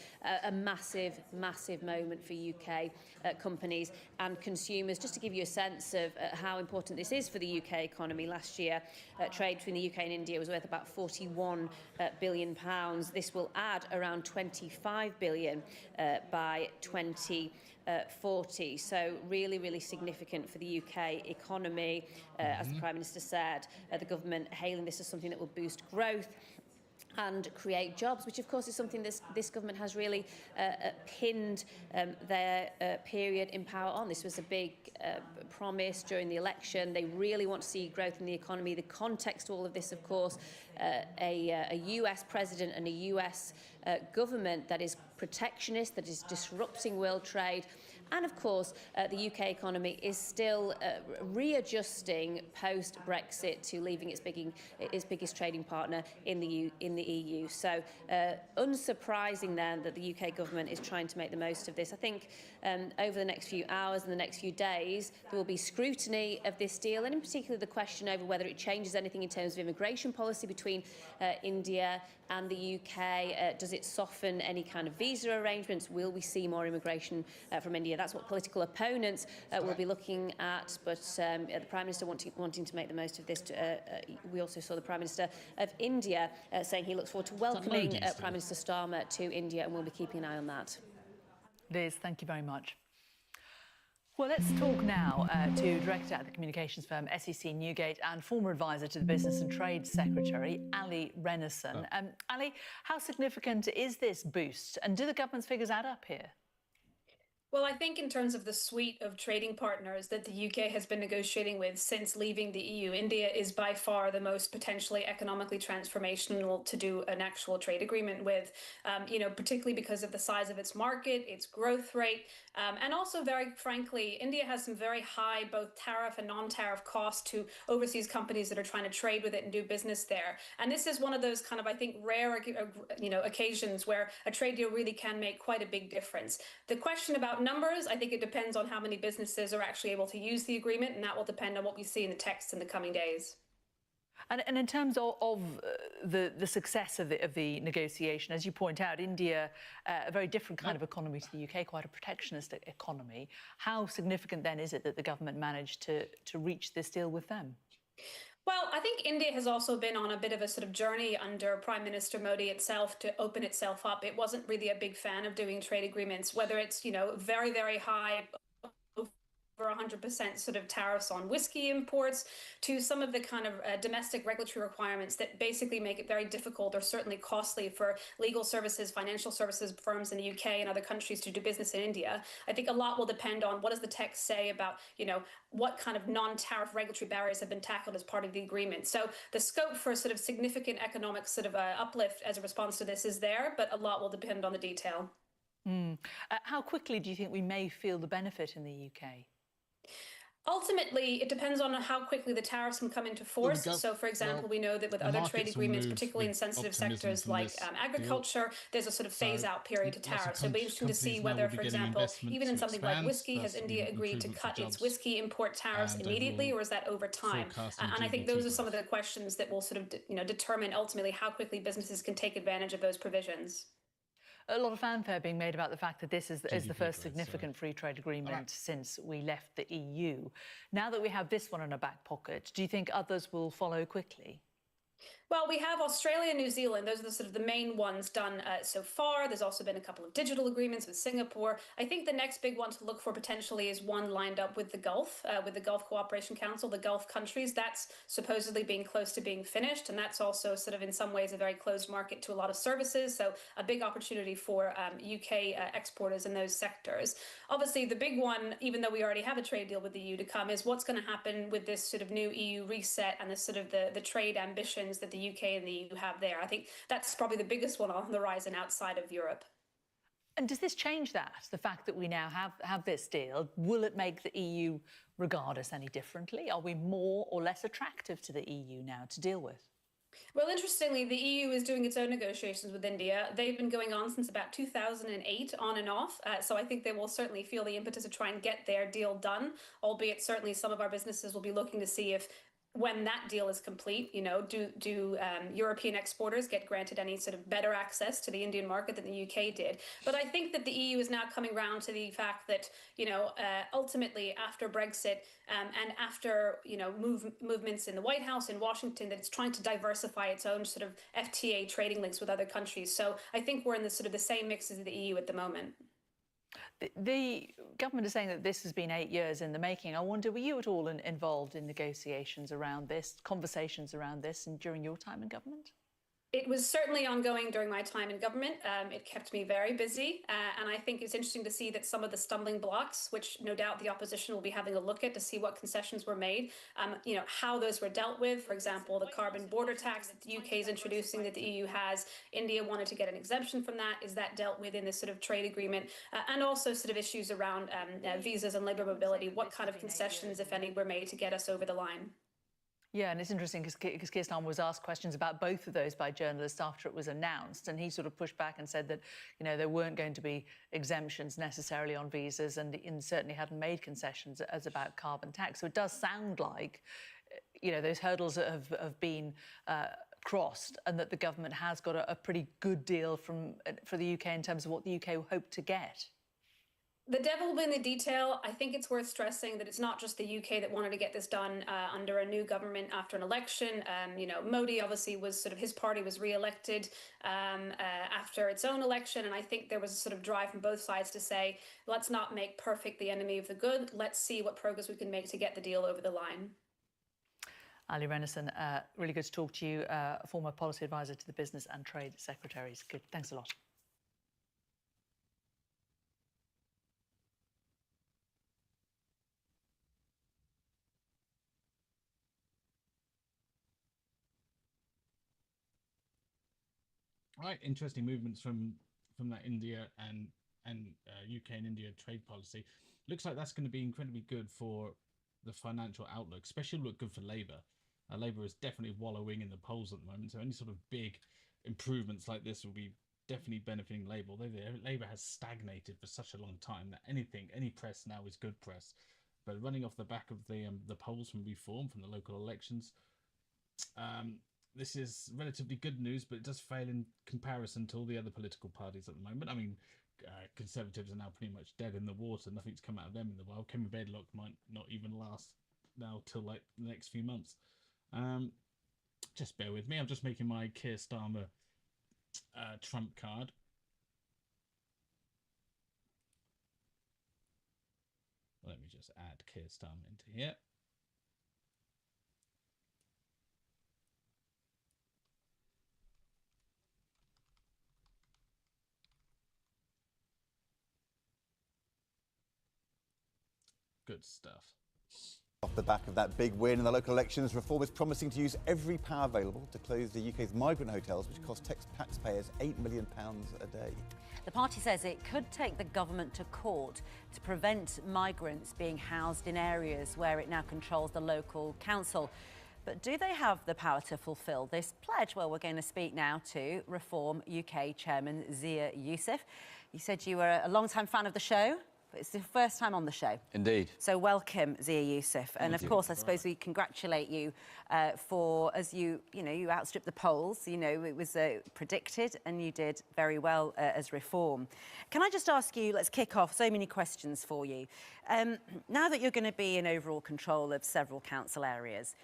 massive, massive moment for UK companies and consumers. Just to give you a sense of how important this is for the UK economy, last year trade between the UK and India was worth about £41 billion. This will add around £25 billion by 2040. So really, really significant for the UK economy. As the Prime Minister said, the government hailing this as something that will boost growth and create jobs, which of course is something this government has really pinned their period in power on. This was a big promise during the election. They really want to see growth in the economy. The context to all of this, of course, a US president and a US government that is protectionist, that is disrupting world trade. And of course, the UK economy is still readjusting post-Brexit to leaving its biggest trading partner in the EU. So unsurprising then that the UK government is trying to make the most of this. I think over the next few hours and the next few days, there will be scrutiny of this deal, and in particular the question over whether it changes anything in terms of immigration policy between India and the UK. Does it soften any kind of visa arrangements? Will we see more immigration from India? That's what political opponents will be looking at, but the Prime Minister wanting to make the most of this. We also saw the Prime Minister of India saying he looks forward to welcoming Prime Minister Starmer to India, and we'll be keeping an eye on that. Liz, thank you very much. Well, let's talk now to Director at the communications firm SEC Newgate and former advisor to the Business and Trade Secretary, Ali Renison. Ali, how significant is this boost, and do the government's figures add up here? Well, I think in terms of the suite of trading partners that the UK has been negotiating with since leaving the EU, India is by far the most potentially economically transformational to do an actual trade agreement with, particularly because of the size of its market, its growth rate, and also, very frankly, India has some very high both tariff and non-tariff costs to overseas companies that are trying to trade with it and do business there. And this is one of those kind of, I think, rare, occasions where a trade deal really can make quite a big difference. The question about numbers, I think it depends on how many businesses are actually able to use the agreement, and that will depend on what we see in the text in the coming days. And in terms of the success of the negotiation, as you point out, India, a very different kind of economy to the UK, quite a protectionist economy. How significant then is it that the government managed to reach this deal with them? Well, I think India has also been on a bit of a sort of journey under Prime Minister Modi itself to open itself up. It wasn't really a big fan of doing trade agreements, whether it's, very, very high, over 100% sort of tariffs on whiskey imports, to some of the kind of domestic regulatory requirements that basically make it very difficult or certainly costly for legal services, financial services firms in the UK and other countries to do business in India. I think a lot will depend on what does the text say about, what kind of non-tariff regulatory barriers have been tackled as part of the agreement. So the scope for sort of significant economic sort of uplift as a response to this is there, but a lot will depend on the detail. How quickly do you think we may feel the benefit in the UK? Ultimately, it depends on how quickly the tariffs can come into force. So, for example, we know that with other trade agreements, particularly in sensitive sectors like agriculture, there's a sort of phase-out period to tariffs. So it'll be interesting to see whether, for example, even in something like whiskey, has India agreed to cut its whiskey import tariffs immediately, or is that over time? And I think those are some of the questions that will sort of, determine ultimately how quickly businesses can take advantage of those provisions. A lot of fanfare being made about the fact that this is the first significant free trade agreement since we left the EU. Now that we have this one in our back pocket, do you think others will follow quickly? Well, we have Australia and New Zealand. Those are the sort of the main ones done so far. There's also been a couple of digital agreements with Singapore. I think the next big one to look for potentially is one lined up with the Gulf Cooperation Council, the Gulf countries. That's supposedly being close to being finished. And that's also sort of in some ways a very closed market to a lot of services. So a big opportunity for UK exporters in those sectors. Obviously, the big one, even though we already have a trade deal with the EU to come, is what's going to happen with this sort of new EU reset and the sort of the trade ambitions that the UK and the EU have there. I think that's probably the biggest one on the horizon outside of Europe. And does this change that, the fact that we now have this deal? Will it make the EU regard us any differently? Are we more or less attractive to the EU now to deal with? Well, interestingly, the EU is doing its own negotiations with India. They've been going on since about 2008, on and off. So I think they will certainly feel the impetus to try and get their deal done, albeit certainly some of our businesses will be looking to see if, when that deal is complete, do European exporters get granted any sort of better access to the Indian market than the UK did? But I think that the EU is now coming around to the fact that, ultimately after Brexit and after, movements in the White House in Washington, that it's trying to diversify its own sort of FTA trading links with other countries. So I think we're in the sort of the same mix as the EU at the moment. The government is saying that this has been 8 years in the making. I wonder, were you at all involved in negotiations around this, conversations around this, and during your time in government? It was certainly ongoing during my time in government. It kept me very busy. And I think it's interesting to see that some of the stumbling blocks, which no doubt the opposition will be having a look at to see what concessions were made, how those were dealt with. For example, the carbon border tax that the UK is introducing that the EU has. India wanted to get an exemption from that. Is that dealt with in this sort of trade agreement? And also sort of issues around visas and labour mobility. What kind of concessions, if any, were made to get us over the line? Yeah, and it's interesting because Keir Starmer was asked questions about both of those by journalists after it was announced, and he sort of pushed back and said that, there weren't going to be exemptions necessarily on visas, and certainly hadn't made concessions as about carbon tax. So it does sound like, those hurdles have been crossed, and that the government has got a pretty good deal for the UK in terms of what the UK hoped to get. The devil will be in the detail. I think it's worth stressing that it's not just the UK that wanted to get this done under a new government after an election. Modi obviously was his party was re-elected after its own election. And I think there was a sort of drive from both sides to say, let's not make perfect the enemy of the good. Let's see what progress we can make to get the deal over the line. Ali Renison, really good to talk to you, former policy advisor to the Business and Trade Secretaries. Good. Thanks a lot. Right, interesting movements from that India and UK and India trade policy. Looks like that's going to be incredibly good for the financial outlook, especially look good for Labour. Labour is definitely wallowing in the polls at the moment, so any sort of big improvements like this will be definitely benefiting Labour. Although Labour has stagnated for such a long time that any press now is good press. But running off the back of the polls from Reform, from the local elections, this is relatively good news, but it does fail in comparison to all the other political parties at the moment. I mean, Conservatives are now pretty much dead in the water. Nothing's come out of them in the while. Kemi Badenoch might not even last now till like the next few months. Just bear with me. I'm just making my Keir Starmer trump card. Let me just add Keir Starmer into here. Good stuff. Off the back of that big win in the local elections, Reform is promising to use every power available to close the UK's migrant hotels, which cost taxpayers £8 million a day. The party says it could take the government to court to prevent migrants being housed in areas where it now controls the local council. But do they have the power to fulfil this pledge? Well, we're going to speak now to Reform UK Chairman Zia Youssef. You said you were a long-time fan of the show. It's the first time on the show. Indeed. So welcome, Zia Youssef. And of course, I suppose we congratulate you for, as you outstripped the polls. You know, it was predicted and you did very well as Reform. Can I just ask you, let's kick off, so many questions for you. Now that you're going to be in overall control of several council areas,